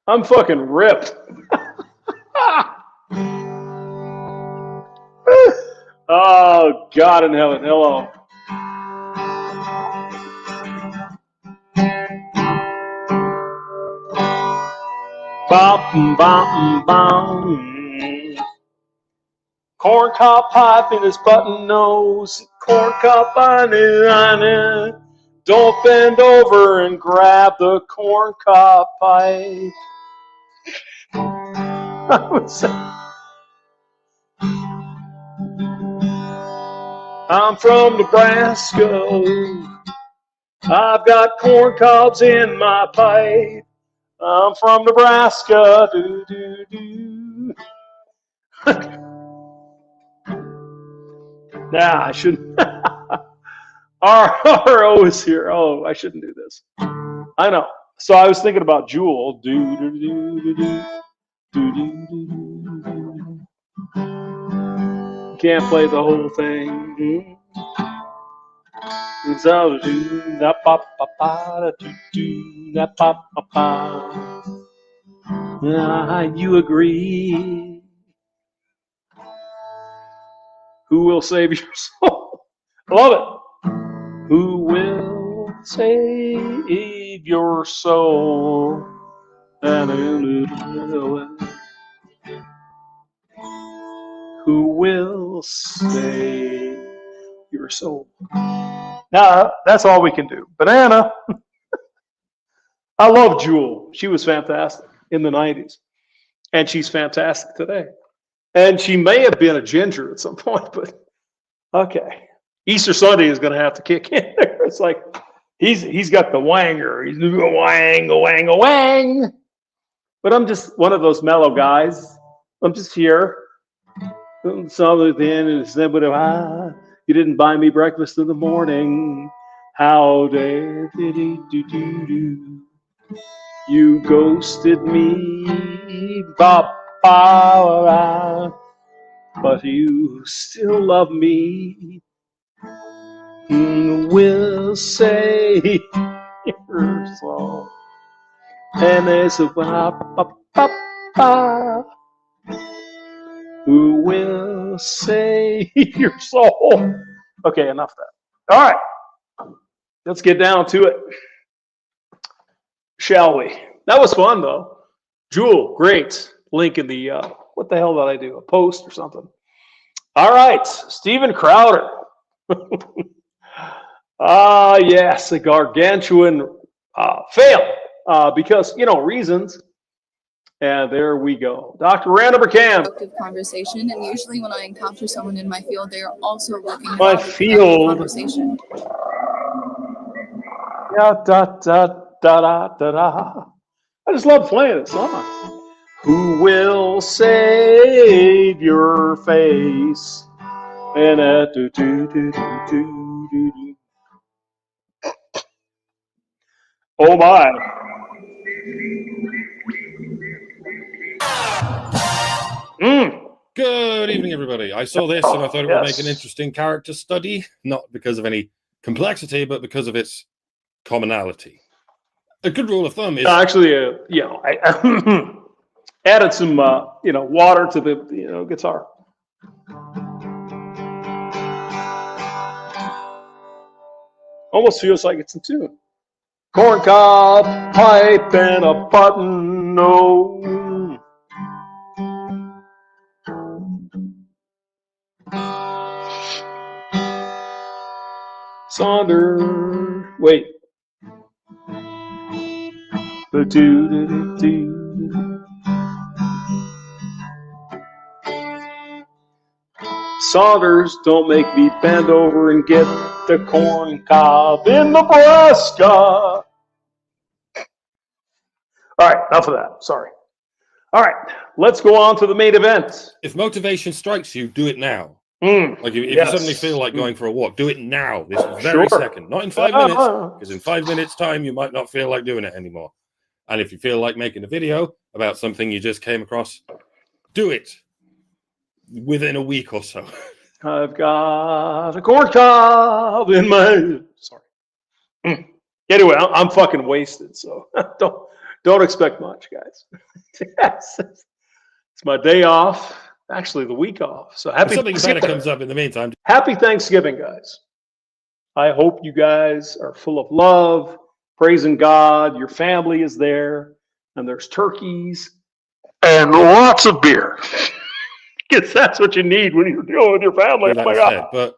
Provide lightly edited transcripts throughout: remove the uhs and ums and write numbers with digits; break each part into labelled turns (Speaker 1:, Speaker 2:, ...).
Speaker 1: I'm fucking ripped. Oh, God in heaven. Hello. Bum, bum, bum. Corn cob pipe in his button nose. Corn cob on it. Don't bend over and grab the corn cob pipe. I'm from Nebraska. I've got corn cobs in my pipe. I'm from Nebraska. Do, do, do. Nah, I shouldn't. RO is here. Oh, I shouldn't do this. I know. So I was thinking about Jewel. Do, do, do, do, do. Do, do, do, do. Can't play the whole thing. So do da pa pa pa da do da pa pa pa. You agree? Who will save your soul? I love it. Who will save your soul? Who will save your soul? Now, that's all we can do. Banana. I love Jewel. She was fantastic in the 90s. And she's fantastic today. And she may have been a ginger at some point, but okay. Easter Sunday is going to have to kick in there. It's like he's got the wanger. He's doing a wang. But I'm just one of those mellow guys. I'm just here. So then you didn't buy me breakfast in the morning. How dare do. You ghosted me, but you still love me. Will save your soul. And there's a who will save your soul. Okay, enough of that. All right, let's get down to it, shall we? That was fun, though. Jewel, great. Link in the, what the hell did I do? A post or something. All right, Steven Crowder. Yes, a gargantuan fail because, reasons. And there we go. Dr. Randa Burkham.
Speaker 2: Productive conversation, and usually when I encounter someone in my field, they are also looking
Speaker 1: my
Speaker 2: for
Speaker 1: field
Speaker 2: conversation.
Speaker 1: Yeah, da da da da da da. I just love playing this song. Who will save your face? And do do do do do do. Oh my.
Speaker 3: Good evening, everybody. I saw this and I thought it would make an interesting character study, not because of any complexity, but because of its commonality. A good rule of thumb is...
Speaker 1: Actually, I added some, water to the, guitar. Almost feels like it's in tune. Corncob pipe and a button nose. Sonder, wait. Saunders, don't make me bend over and get the corn cob in Nebraska. All right, enough of that. Sorry. All right, let's go on to the main event.
Speaker 3: If motivation strikes you, do it now. Like if
Speaker 1: yes.
Speaker 3: you suddenly feel like going for a walk, do it now, this very second. Not in 5 minutes, because in 5 minutes' time, you might not feel like doing it anymore. And if you feel like making a video about something you just came across, do it within a week or so.
Speaker 1: I've got a corn cob in my... Sorry. Anyway, I'm fucking wasted, so Don't expect much, guys. Yes. It's my day off. Actually, the week off. So
Speaker 3: If
Speaker 1: happy
Speaker 3: something better
Speaker 1: Thanksgiving.
Speaker 3: comes up in the meantime,
Speaker 1: Happy Thanksgiving, guys. I hope you guys are full of love, praising God. Your family is there, and there's turkeys and lots of beer. Because that's what you need when you're dealing with your family.
Speaker 3: do
Speaker 1: Oh
Speaker 3: that
Speaker 1: my
Speaker 3: instead.
Speaker 1: God.
Speaker 3: But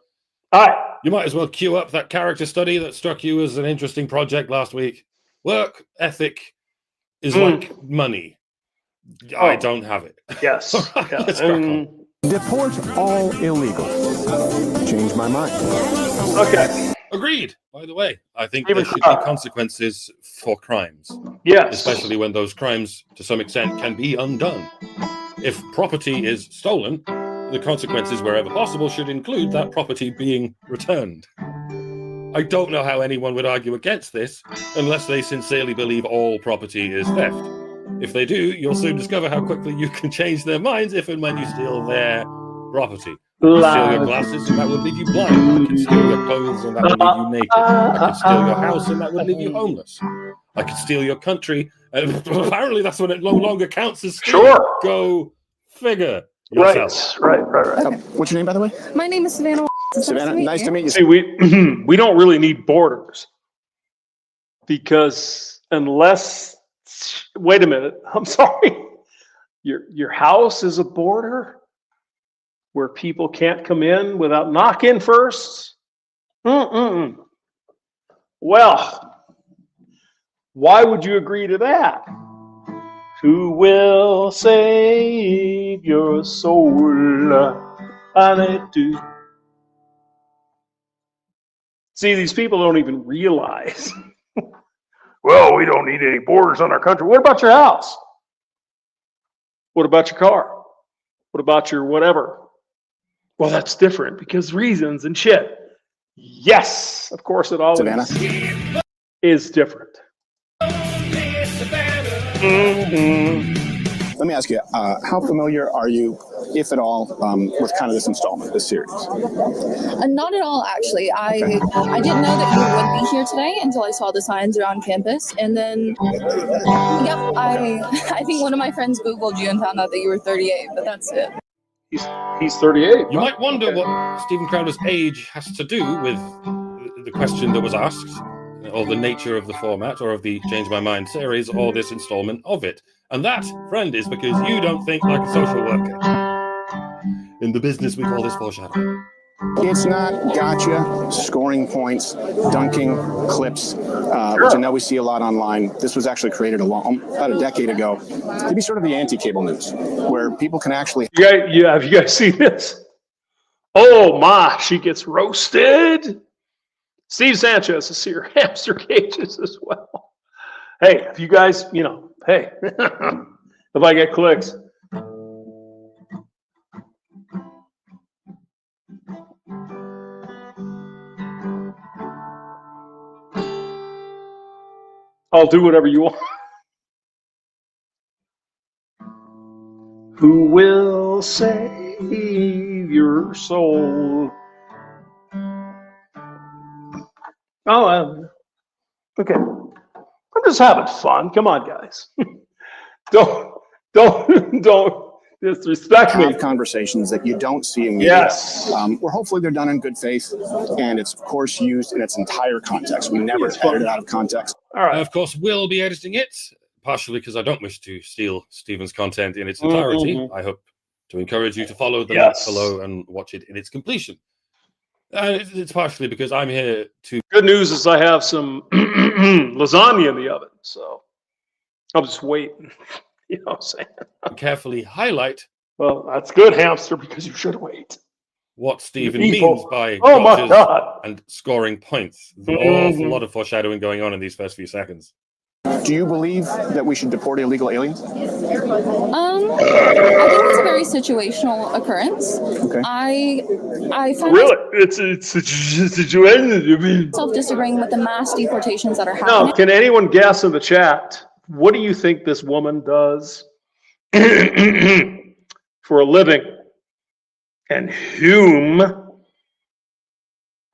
Speaker 1: All right.
Speaker 3: you might as well queue up that character study that struck you as an interesting project last week. Work ethic is like money. I don't have it.
Speaker 1: Yes.
Speaker 3: All right,
Speaker 1: Yeah.
Speaker 3: let's crack on.
Speaker 4: Deport all illegals. Change my mind.
Speaker 1: Okay.
Speaker 3: Agreed. By the way, I think
Speaker 1: Even
Speaker 3: there should
Speaker 1: crime.
Speaker 3: be consequences for crimes,
Speaker 1: Yes.
Speaker 3: especially when those crimes, to some extent, can be undone. If property is stolen, the consequences, wherever possible, should include that property being returned. I don't know how anyone would argue against this unless they sincerely believe all property is theft. If they do, you'll soon discover how quickly you can change their minds if and when you steal their property. I can steal your glasses and that would leave you blind. I can steal your clothes and that would leave you naked. I can steal your house and that would leave you homeless. I can steal your country. And apparently that's when it no longer counts as stealing.
Speaker 1: Sure.
Speaker 3: Go figure
Speaker 1: Right.
Speaker 3: yourself.
Speaker 1: Right.
Speaker 4: What's your name, by the way?
Speaker 2: My name is Savannah.
Speaker 4: Savannah. Nice to meet you.
Speaker 1: See, we don't really need borders because unless, wait a minute, I'm sorry, your house is a border where people can't come in without knocking first. Well, why would you agree to that? Who will save your soul? I do. See, these people don't even realize. Well, we don't need any borders on our country. What about your house? What about your car? What about your whatever? Well, that's different because reasons and shit. Yes, of course it always
Speaker 4: Savannah.
Speaker 1: is different.
Speaker 4: Let me ask you, how familiar are you, if at all, with kind of this installment, this series?
Speaker 2: Not at all, actually. I didn't know that you would be here today until I saw the signs around campus, and then, yep, I think one of my friends Googled you and found out that you were 38, but that's it.
Speaker 1: He's 38.
Speaker 3: You might wonder what Stephen Crowder's age has to do with the question that was asked, or the nature of the format, or of the Change My Mind series, or this installment of it. And that, friend, is because you don't think like a social worker. In the business, we call this foreshadowing.
Speaker 4: It's not gotcha, scoring points, dunking clips, which I know we see a lot online. This was actually created about a decade ago to be sort of the anti-cable news, where people can actually...
Speaker 1: Yeah, have you guys seen this? Oh my, she gets roasted. Steve Sanchez is here, hamster cages as well. Hey, if you guys, hey, if I get clicks. I'll do whatever you want. Who will save your soul? Oh, okay. I'm just having fun. Come on, guys. don't disrespect me.
Speaker 4: have conversations that you don't see in media.
Speaker 1: Yes.
Speaker 4: Where hopefully they're done in good faith, and it's, of course, used in its entire context. We never edit it out of context.
Speaker 1: All right.
Speaker 3: I, of course, will be editing it, partially because I don't wish to steal Stephen's content in its entirety. I hope to encourage you to follow the link below and watch it in its completion. It's partially because I'm here to...
Speaker 1: Good news is I have some lasagna in the oven, so I'll just wait. You know what I'm saying?
Speaker 3: carefully highlight...
Speaker 1: Well, that's good, hamster, because you should wait.
Speaker 3: What Stephen
Speaker 1: People.
Speaker 3: means by
Speaker 1: Oh my
Speaker 3: gotchas
Speaker 1: God.
Speaker 3: and scoring points. There's an awful lot of foreshadowing going on in these first few seconds.
Speaker 4: Do you believe that we should deport illegal aliens?
Speaker 2: I think it's a very situational occurrence.
Speaker 4: Okay.
Speaker 2: I find
Speaker 1: Really? It's a situation.
Speaker 2: myself disagreeing with the mass deportations that are
Speaker 1: Now,
Speaker 2: happening.
Speaker 1: can anyone guess in the chat, what do you think this woman does for a living? And whom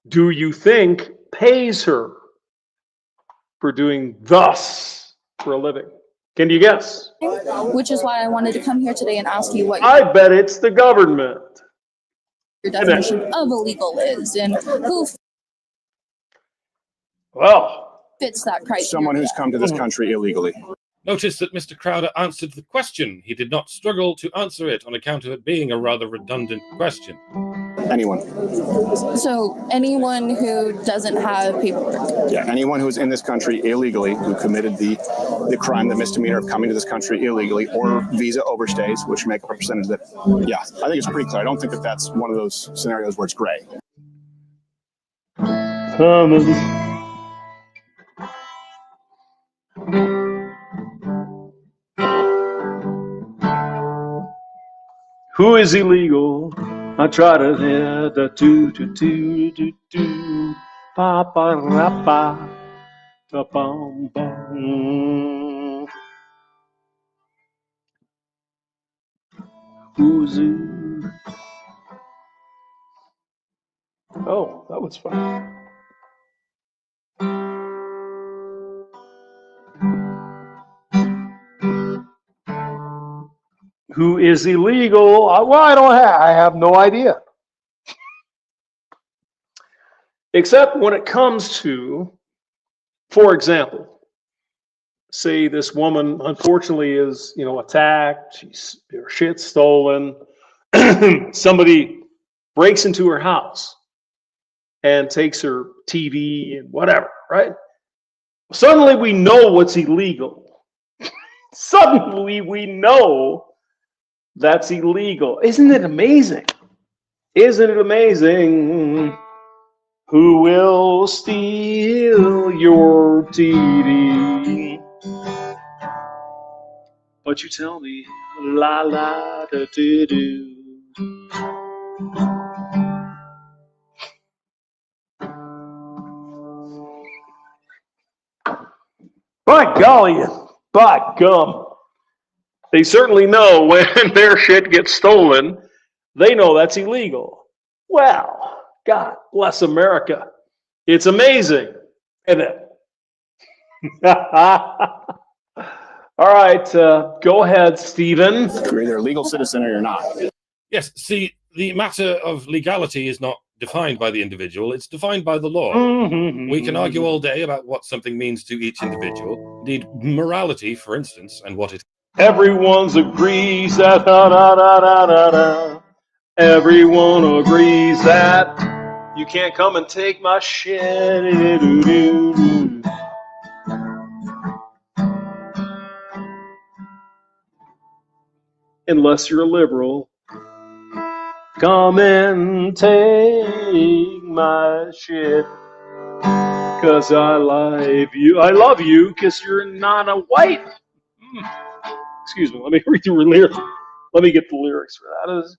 Speaker 1: do you think pays her for doing thus for a living? Can you guess?
Speaker 2: which is why I wanted to come here today and ask you what
Speaker 1: I bet it's the government.
Speaker 2: your definition of illegal is and who
Speaker 1: Well,
Speaker 2: fits that criteria.
Speaker 4: Someone who's come to this country illegally.
Speaker 3: Notice that Mr. Crowder answered the question. He did not struggle to answer it on account of it being a rather redundant question.
Speaker 4: Anyone.
Speaker 2: So anyone who doesn't have paperwork.
Speaker 4: Yeah, anyone who's in this country illegally, who committed the crime, the misdemeanor of coming to this country illegally, or visa overstays, which make up a percentage that, yeah, I think it's pretty clear. I don't think that that's one of those scenarios where it's gray.
Speaker 1: Who is illegal? I try to hear the do pa pa ra pa da bum bum. Who's it? Oh, that was fun. Who is illegal? Well, I have no idea. Except when it comes to, for example, say this woman unfortunately is, attacked, her shit's stolen, somebody breaks into her house and takes her TV and whatever, right? Suddenly we know what's illegal. Suddenly we know that's illegal. Isn't it amazing? Isn't it amazing? Who will steal your TV? But you tell me, la la da do do. By golly, by gum. They certainly know when their shit gets stolen, they know that's illegal. Well, God bless America. It's amazing, isn't it? All right, go ahead, Stephen.
Speaker 4: You're either a legal citizen or you're not.
Speaker 3: Yes, see, the matter of legality is not defined by the individual, it's defined by the law. We can argue all day about what something means to each individual. Indeed, morality, for instance, and what it
Speaker 1: Everyone's agrees that everyone agrees that you can't come and take my shit. Unless you're a liberal. Come and take my shit. 'Cause I love you 'cause you're not a white. Excuse me, let me read the lyrics. Let me get the lyrics for that. Is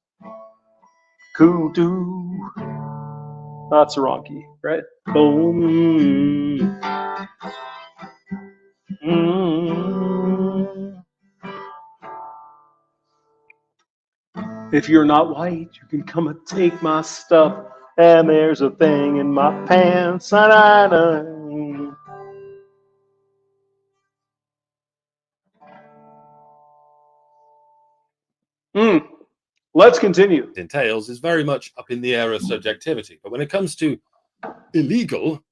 Speaker 1: Kudu. That's the wrong key, right? Boom. If you're not white, you can come and take my stuff. And there's a thing in my pants. Let's continue.
Speaker 3: entails is very much up in the air of subjectivity. But when it comes to illegal,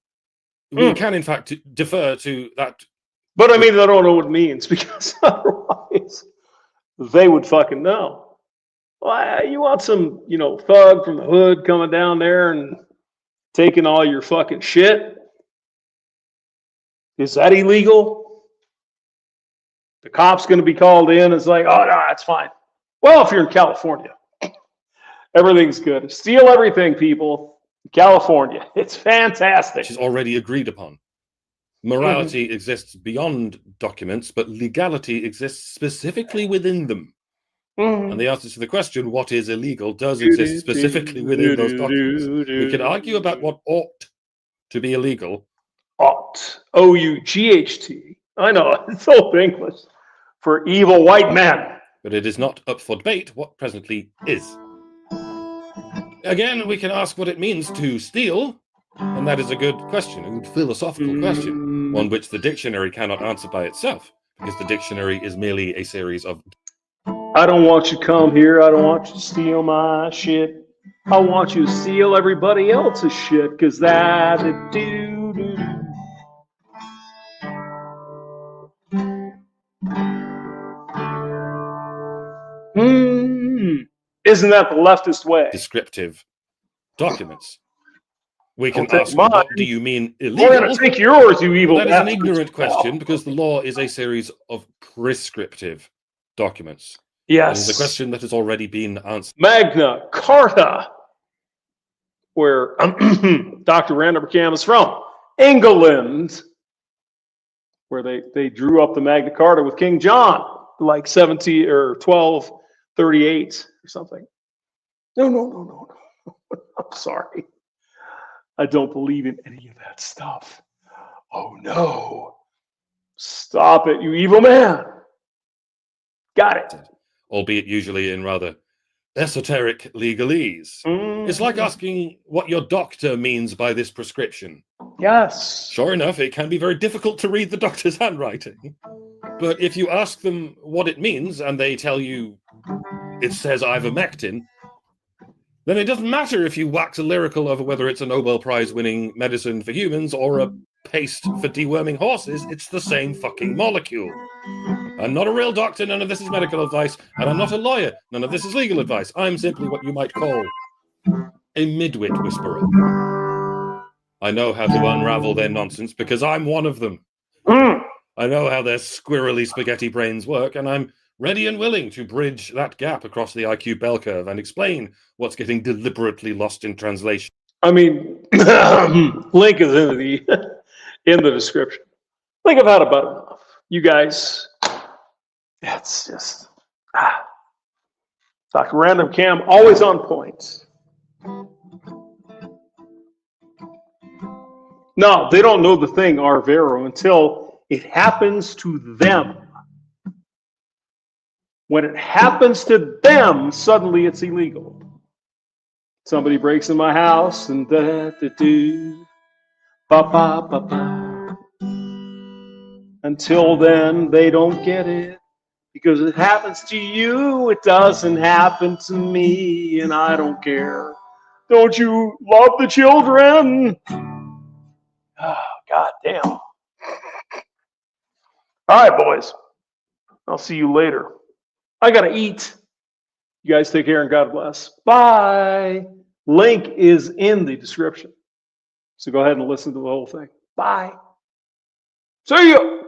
Speaker 3: we can in fact defer to that.
Speaker 1: But I mean, I don't know what it means because otherwise they would fucking know. Well, you want some, thug from the hood coming down there and taking all your fucking shit? Is that illegal? The cop's going to be called in. It's like, oh, no, that's fine. Well, if you're in California, everything's good. Steal everything, people. California. It's fantastic.
Speaker 3: Which is already agreed upon. Morality exists beyond documents, but legality exists specifically within them. And the answer to the question, what is illegal, does exist specifically within those documents. We can argue about what ought to be illegal.
Speaker 1: Ought. O-U-G-H-T. I know, it's old English for evil white men.
Speaker 3: But it is not up for debate what presently is. Again, we can ask what it means to steal, and that is a good question, a good philosophical question, one which the dictionary cannot answer by itself. because the dictionary is merely a series of.
Speaker 1: I don't want you to come here. I don't want you to steal my shit. I want you to steal everybody else's shit, because that it do. Isn't that the leftist way?
Speaker 3: Descriptive documents. We
Speaker 1: Don't
Speaker 3: can
Speaker 1: take
Speaker 3: ask,
Speaker 1: mine.
Speaker 3: what do you mean
Speaker 1: We're
Speaker 3: illegal?
Speaker 1: going to take yours, you evil
Speaker 3: That is an
Speaker 1: bastards.
Speaker 3: ignorant question, because the law is a series of prescriptive documents.
Speaker 1: Yes.
Speaker 3: It is a question that has already been answered.
Speaker 1: Magna Carta, where Dr. Randall McCam is from, England, where they drew up the Magna Carta with King John, like 17 or 1238 or something. No. I'm sorry. I don't believe in any of that stuff. Oh no. Stop it, you evil man. Got it.
Speaker 3: Albeit usually in rather esoteric legalese. It's like asking what your doctor means by this prescription.
Speaker 1: Yes.
Speaker 3: Sure enough, it can be very difficult to read the doctor's handwriting. But if you ask them what it means and they tell you it says ivermectin, then it doesn't matter if you wax lyrical over whether it's a Nobel Prize winning medicine for humans or a paste for deworming horses. It's the same fucking molecule. I'm not a real doctor, none of this is medical advice, and I'm not a lawyer, none of this is legal advice. I'm simply what you might call a midwit whisperer. I know how to unravel their nonsense because I'm one of them. I know how their squirrely spaghetti brains work, and I'm ready and willing to bridge that gap across the IQ bell curve and explain what's getting deliberately lost in translation.
Speaker 1: I mean, link is in the description. I think I've had about enough. You guys, that's just Dr. Random Cam, always on point. No, they don't know the thing, Arvero, until it happens to them. When it happens to them, suddenly it's illegal. Somebody breaks in my house and until then, they don't get it. Because it happens to you, it doesn't happen to me, and I don't care. Don't you love the children? Oh, God damn. All right, boys. I'll see you later. I got to eat. You guys take care and God bless. Bye. Link is in the description. So go ahead and listen to the whole thing. Bye. See you.